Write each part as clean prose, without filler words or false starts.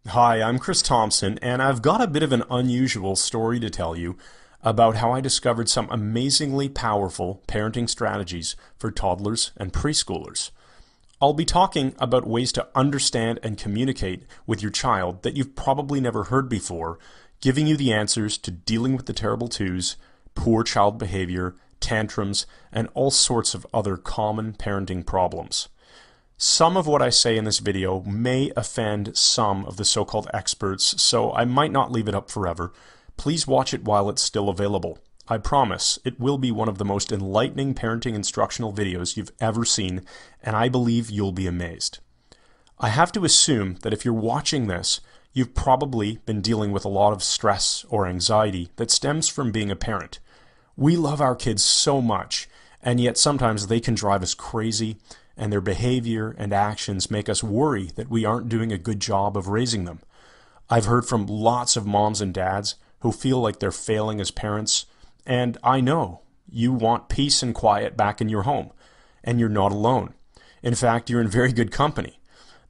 Hi, I'm Chris Thompson, and I've got a bit of an unusual story to tell you about how I discovered some amazingly powerful parenting strategies for toddlers and preschoolers. I'll be talking about ways to understand and communicate with your child that you've probably never heard before, giving you the answers to dealing with the terrible twos, poor child behavior, tantrums, and all sorts of other common parenting problems. Some of what I say in this video may offend some of the so-called experts, so I might not leave it up forever. Please watch it while it's still available. I promise it will be one of the most enlightening parenting instructional videos you've ever seen, and I believe you'll be amazed. I have to assume that if you're watching this, you've probably been dealing with a lot of stress or anxiety that stems from being a parent. We love our kids so much, and yet sometimes they can drive us crazy, and their behavior and actions make us worry that we aren't doing a good job of raising them. I've heard from lots of moms and dads who feel like they're failing as parents, and I know you want peace and quiet back in your home, and you're not alone. In fact, you're in very good company.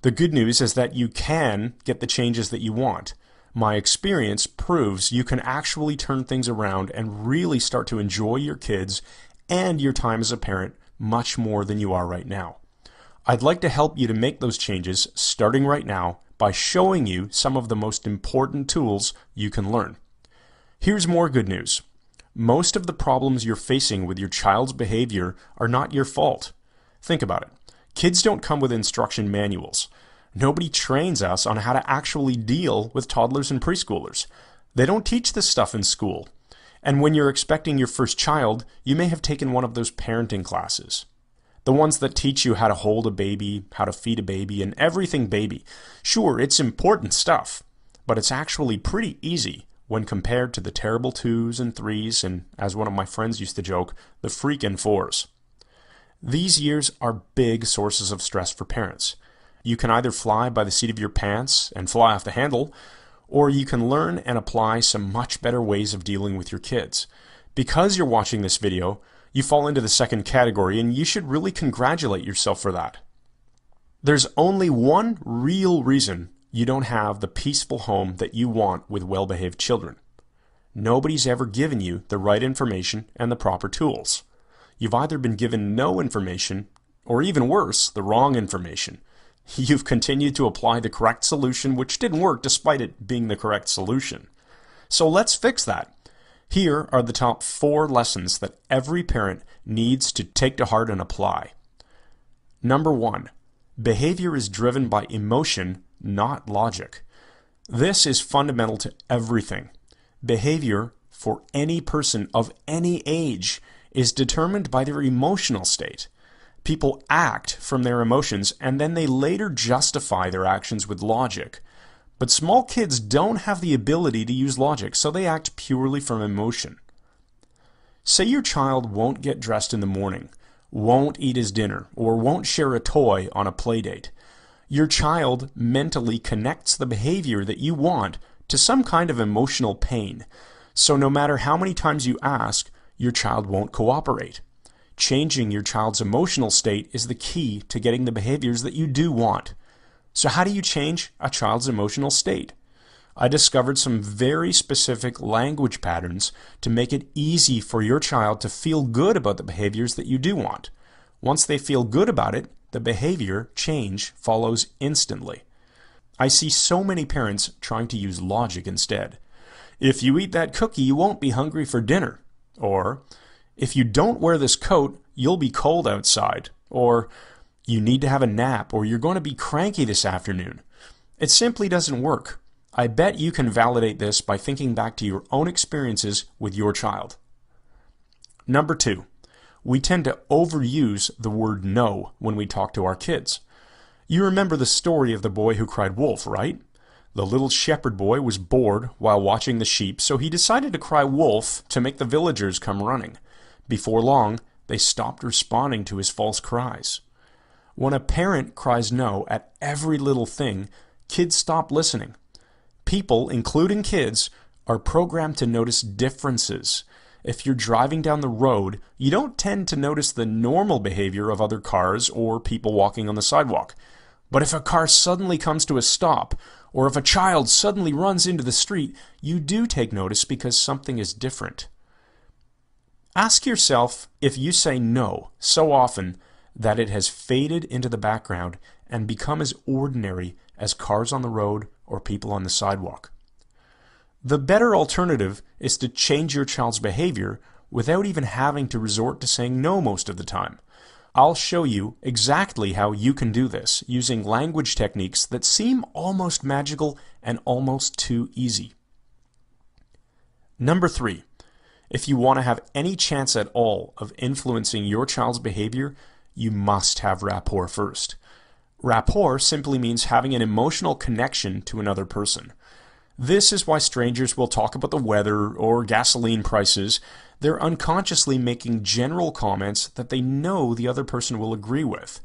The good news is that you can get the changes that you want. My experience proves you can actually turn things around and really start to enjoy your kids and your time as a parent much more than you are right now. I'd like to help you to make those changes starting right now by showing you some of the most important tools you can learn. Here's more good news. Most of the problems you're facing with your child's behavior are not your fault. Think about it. Kids don't come with instruction manuals. Nobody trains us on how to actually deal with toddlers and preschoolers. They don't teach this stuff in school. And when you're expecting your first child, you may have taken one of those parenting classes. The ones that teach you how to hold a baby, how to feed a baby, and everything baby. Sure, it's important stuff, but it's actually pretty easy when compared to the terrible twos and threes and, as one of my friends used to joke, the freaking fours. These years are big sources of stress for parents. You can either fly by the seat of your pants and fly off the handle, or you can learn and apply some much better ways of dealing with your kids. Because you're watching this video, you fall into the second category, and you should really congratulate yourself for that. There's only one real reason you don't have the peaceful home that you want with well-behaved children. Nobody's ever given you the right information and the proper tools. You've either been given no information, or even worse, the wrong information. You've continued to apply the correct solution, which didn't work despite it being the correct solution. So let's fix that. Here are the top 4 lessons that every parent needs to take to heart and apply. Number 1, behavior is driven by emotion, not logic. This is fundamental to everything. Behavior for any person of any age is determined by their emotional state. People act from their emotions, and then they later justify their actions with logic. But small kids don't have the ability to use logic, so they act purely from emotion. Say your child won't get dressed in the morning, won't eat his dinner, or won't share a toy on a play date. Your child mentally connects the behavior that you want to some kind of emotional pain. So no matter how many times you ask, your child won't cooperate. Changing your child's emotional state is the key to getting the behaviors that you do want. So how do you change a child's emotional state? I discovered some very specific language patterns to make it easy for your child to feel good about the behaviors that you do want. Once they feel good about it, the behavior change follows instantly. I see so many parents trying to use logic instead. If you eat that cookie, you won't be hungry for dinner. Or, if you don't wear this coat, you'll be cold outside. Or, you need to have a nap, or you're going to be cranky this afternoon. It simply doesn't work. I bet you can validate this by thinking back to your own experiences with your child. Number 2, we tend to overuse the word no when we talk to our kids. You remember the story of the boy who cried wolf, right? The little shepherd boy was bored while watching the sheep, so he decided to cry wolf to make the villagers come running. Before long, they stopped responding to his false cries. When a parent cries no at every little thing, kids stop listening. People, including kids, are programmed to notice differences. If you're driving down the road, you don't tend to notice the normal behavior of other cars or people walking on the sidewalk. But if a car suddenly comes to a stop, or if a child suddenly runs into the street, you do take notice because something is different. Ask yourself if you say no so often that it has faded into the background and become as ordinary as cars on the road or people on the sidewalk. The better alternative is to change your child's behavior without even having to resort to saying no most of the time. I'll show you exactly how you can do this using language techniques that seem almost magical and almost too easy. Number 3, if you want to have any chance at all of influencing your child's behavior, you must have rapport first. Rapport simply means having an emotional connection to another person. This is why strangers will talk about the weather or gasoline prices. They're unconsciously making general comments that they know the other person will agree with.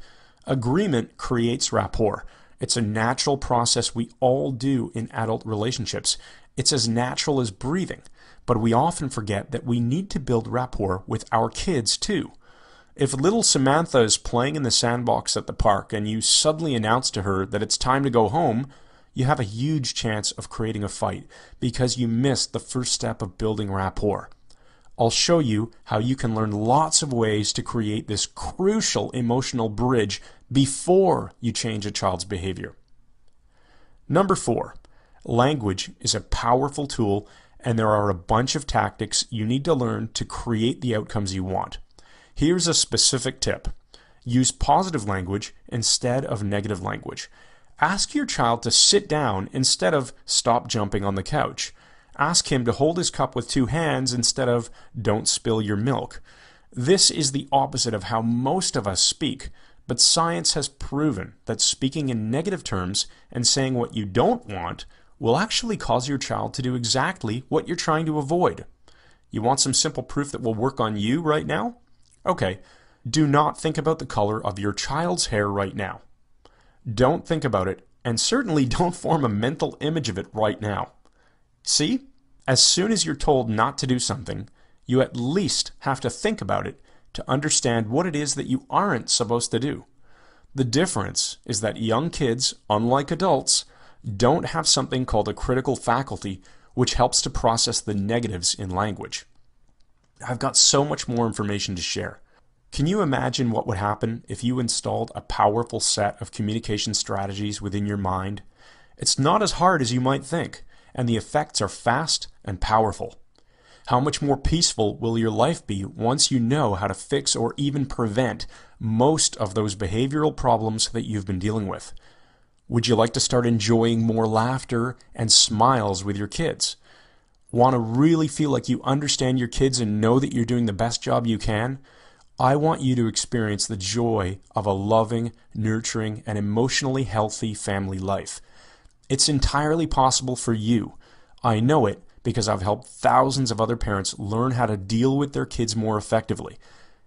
Agreement creates rapport. It's a natural process we all do in adult relationships. It's as natural as breathing, but we often forget that we need to build rapport with our kids too. If little Samantha is playing in the sandbox at the park and you suddenly announce to her that it's time to go home, you have a huge chance of creating a fight because you missed the first step of building rapport. I'll show you how you can learn lots of ways to create this crucial emotional bridge before you change a child's behavior. Number 4, language is a powerful tool, and there are a bunch of tactics you need to learn to create the outcomes you want. Here's a specific tip. Use positive language instead of negative language. Ask your child to sit down instead of stop jumping on the couch. Ask him to hold his cup with 2 hands instead of don't spill your milk. This is the opposite of how most of us speak, but science has proven that speaking in negative terms and saying what you don't want will actually cause your child to do exactly what you're trying to avoid. You want some simple proof that will work on you right now? Okay, do not think about the color of your child's hair right now. Don't think about it, and certainly don't form a mental image of it right now. See? As soon as you're told not to do something, you at least have to think about it to understand what it is that you aren't supposed to do. The difference is that young kids, unlike adults, don't have something called a critical faculty, which helps to process the negatives in language. I've got so much more information to share. Can you imagine what would happen if you installed a powerful set of communication strategies within your mind? It's not as hard as you might think, and the effects are fast and powerful. How much more peaceful will your life be once you know how to fix or even prevent most of those behavioral problems that you've been dealing with? Would you like to start enjoying more laughter and smiles with your kids? Want to really feel like you understand your kids and know that you're doing the best job you can? I want you to experience the joy of a loving, nurturing, and emotionally healthy family life. It's entirely possible for you. I know it because I've helped thousands of other parents learn how to deal with their kids more effectively.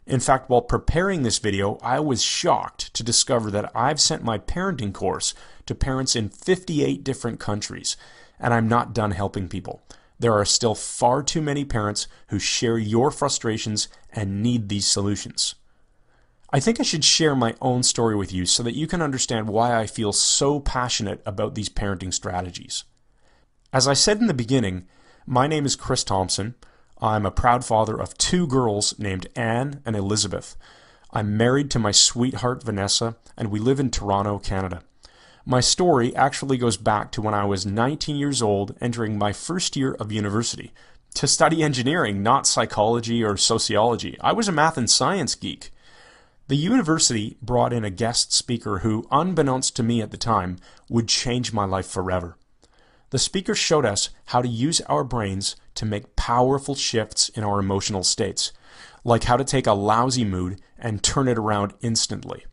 In fact, while preparing this video, I was shocked to discover that I've sent my parenting course to parents in 58 different countries, and I'm not done helping people. There are still far too many parents who share your frustrations and need these solutions. I think I should share my own story with you so that you can understand why I feel so passionate about these parenting strategies. As I said in the beginning, my name is Chris Thompson. I'm a proud father of 2 girls named Anne and Elizabeth. I'm married to my sweetheart Vanessa, and we live in Toronto, Canada. My story actually goes back to when I was 19 years old, entering my first year of university, to study engineering, not psychology or sociology. I was a math and science geek. The university brought in a guest speaker who, unbeknownst to me at the time, would change my life forever. The speaker showed us how to use our brains to make powerful shifts in our emotional states, like how to take a lousy mood and turn it around instantly.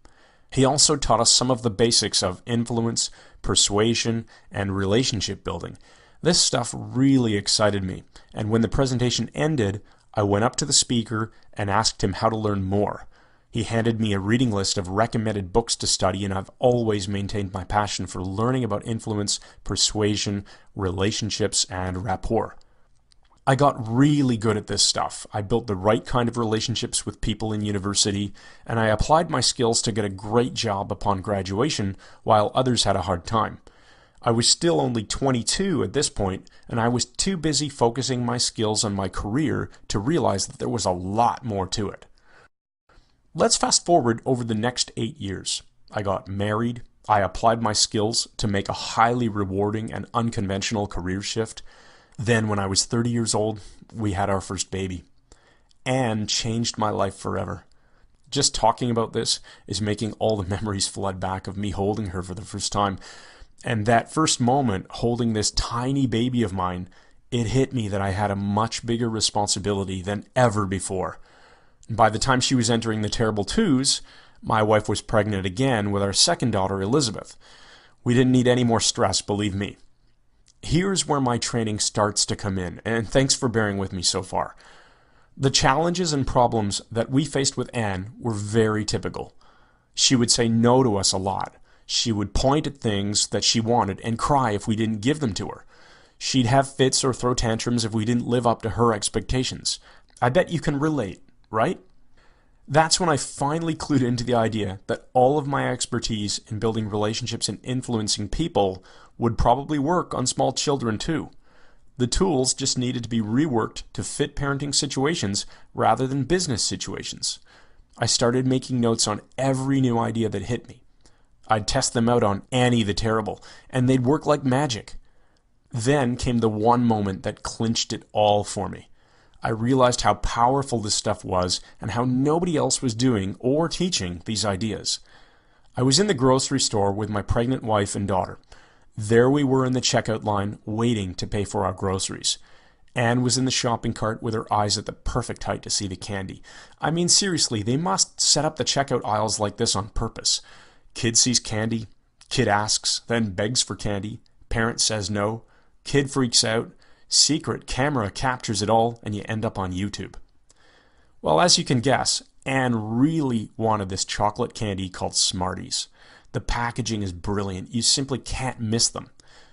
He also taught us some of the basics of influence, persuasion, and relationship building. This stuff really excited me, and when the presentation ended, I went up to the speaker and asked him how to learn more. He handed me a reading list of recommended books to study, and I've always maintained my passion for learning about influence, persuasion, relationships, and rapport. I got really good at this stuff. I built the right kind of relationships with people in university, and I applied my skills to get a great job upon graduation while others had a hard time. I was still only 22 at this point, and I was too busy focusing my skills on my career to realize that there was a lot more to it. Let's fast forward over the next 8 years. I got married, I applied my skills to make a highly rewarding and unconventional career shift. Then when I was 30 years old, we had our first baby. Anne changed my life forever. Just talking about this is making all the memories flood back of me holding her for the first time. And that first moment, holding this tiny baby of mine, it hit me that I had a much bigger responsibility than ever before. By the time she was entering the terrible twos, my wife was pregnant again with our second daughter, Elizabeth. We didn't need any more stress, believe me. Here's where my training starts to come in, and thanks for bearing with me so far. The challenges and problems that we faced with Anne were very typical. She would say no to us a lot. She would point at things that she wanted and cry if we didn't give them to her. She'd have fits or throw tantrums if we didn't live up to her expectations. I bet you can relate, right? That's when I finally clued into the idea that all of my expertise in building relationships and influencing people would probably work on small children too. The tools just needed to be reworked to fit parenting situations rather than business situations. I started making notes on every new idea that hit me. I'd test them out on Annie the Terrible, and they'd work like magic. Then came the one moment that clinched it all for me. I realized how powerful this stuff was and how nobody else was doing or teaching these ideas. I was in the grocery store with my pregnant wife and daughter. There we were in the checkout line waiting to pay for our groceries. Anne was in the shopping cart with her eyes at the perfect height to see the candy. I mean, seriously, they must set up the checkout aisles like this on purpose. Kid sees candy, kid asks, then begs for candy, parent says no, kid freaks out, secret camera captures it all, and you end up on YouTube. Well, as you can guess, Anne really wanted this chocolate candy called Smarties. The packaging is brilliant. You simply can't miss them.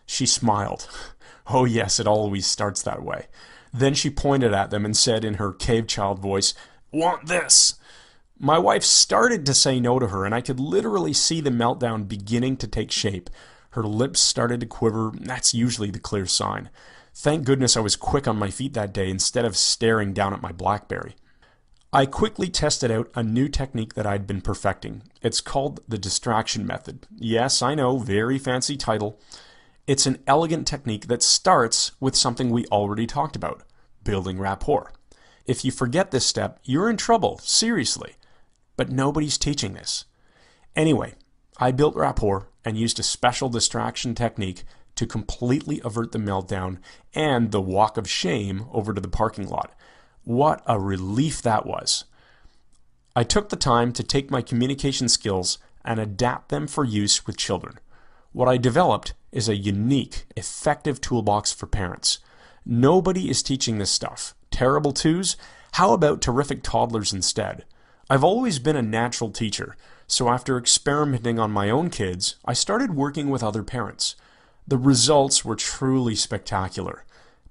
She smiled. Oh yes, it always starts that way. Then she pointed at them and said in her cave child voice, "Want this?" My wife started to say no to her, and I could literally see the meltdown beginning to take shape. Her lips started to quiver. That's usually the clear sign. Thank goodness I was quick on my feet that day instead of staring down at my BlackBerry. I quickly tested out a new technique that I'd been perfecting. It's called the distraction method. Yes, I know, very fancy title. It's an elegant technique that starts with something we already talked about, building rapport. If you forget this step, you're in trouble, seriously. But nobody's teaching this. Anyway, I built rapport and used a special distraction technique to completely avert the meltdown and the walk of shame over to the parking lot. What a relief that was. I took the time to take my communication skills and adapt them for use with children. What I developed is a unique, effective toolbox for parents. Nobody is teaching this stuff. Terrible twos? How about terrific toddlers instead? I've always been a natural teacher, so after experimenting on my own kids, I started working with other parents. The results were truly spectacular.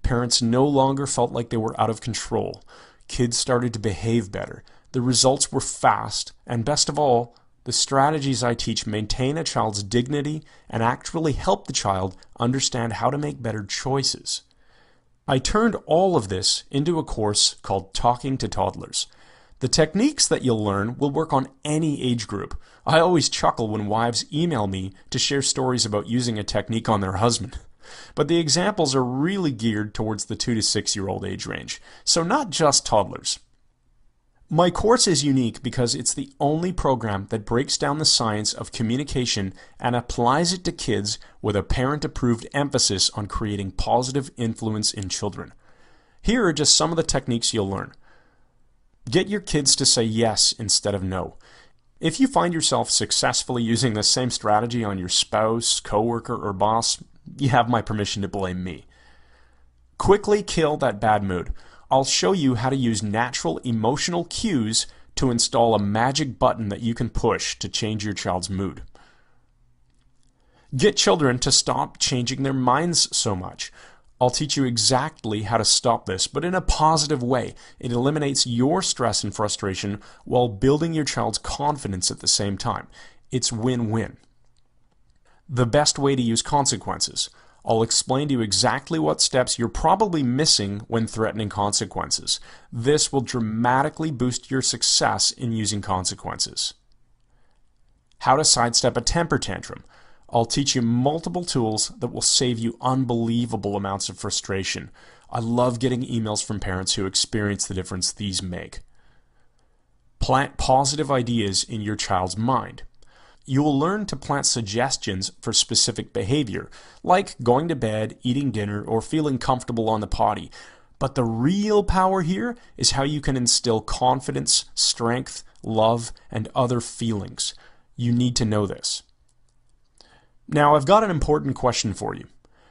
Parents no longer felt like they were out of control. Kids started to behave better. The results were fast, and best of all, the strategies I teach maintain a child's dignity and actually help the child understand how to make better choices. I turned all of this into a course called Talking to Toddlers. The techniques that you'll learn will work on any age group. I always chuckle when wives email me to share stories about using a technique on their husband. But the examples are really geared towards the 2 to 6 year old age range, so not just toddlers. My course is unique because it's the only program that breaks down the science of communication and applies it to kids with a parent-approved emphasis on creating positive influence in children. Here are just some of the techniques you'll learn. Get your kids to say yes instead of no. If you find yourself successfully using the same strategy on your spouse, coworker, or boss, you have my permission to blame me. Quickly kill that bad mood. I'll show you how to use natural emotional cues to install a magic button that you can push to change your child's mood. Get children to stop changing their minds so much. I'll teach you exactly how to stop this, but in a positive way. It eliminates your stress and frustration while building your child's confidence at the same time. It's win-win. The best way to use consequences. I'll explain to you exactly what steps you're probably missing when threatening consequences. This will dramatically boost your success in using consequences. How to sidestep a temper tantrum. I'll teach you multiple tools that will save you unbelievable amounts of frustration. I love getting emails from parents who experience the difference these make. Plant positive ideas in your child's mind. You will learn to plant suggestions for specific behavior, like going to bed, eating dinner, or feeling comfortable on the potty. But the real power here is how you can instill confidence, strength, love, and other feelings. You need to know this. Now, I've got an important question for you.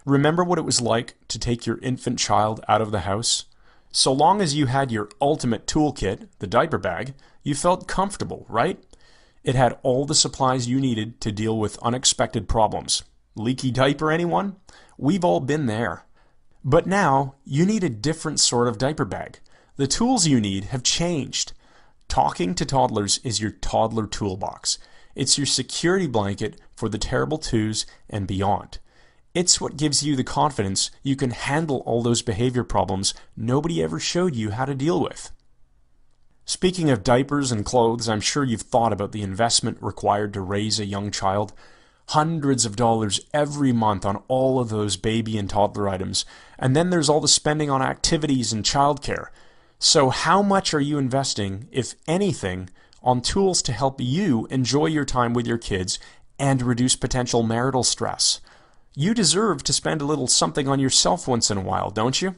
Remember what it was like to take your infant child out of the house? So long as you had your ultimate toolkit, the diaper bag, you felt comfortable, right? It had all the supplies you needed to deal with unexpected problems. Leaky diaper, anyone? We've all been there. But now, you need a different sort of diaper bag. The tools you need have changed. Talking to Toddlers is your toddler toolbox. It's your security blanket for the terrible twos and beyond. It's what gives you the confidence you can handle all those behavior problems nobody ever showed you how to deal with. Speaking of diapers and clothes, I'm sure you've thought about the investment required to raise a young child. Hundreds of dollars every month on all of those baby and toddler items. And then there's all the spending on activities and childcare. So how much are you investing, if anything, on tools to help you enjoy your time with your kids and reduce potential marital stress? You deserve to spend a little something on yourself once in a while, don't you?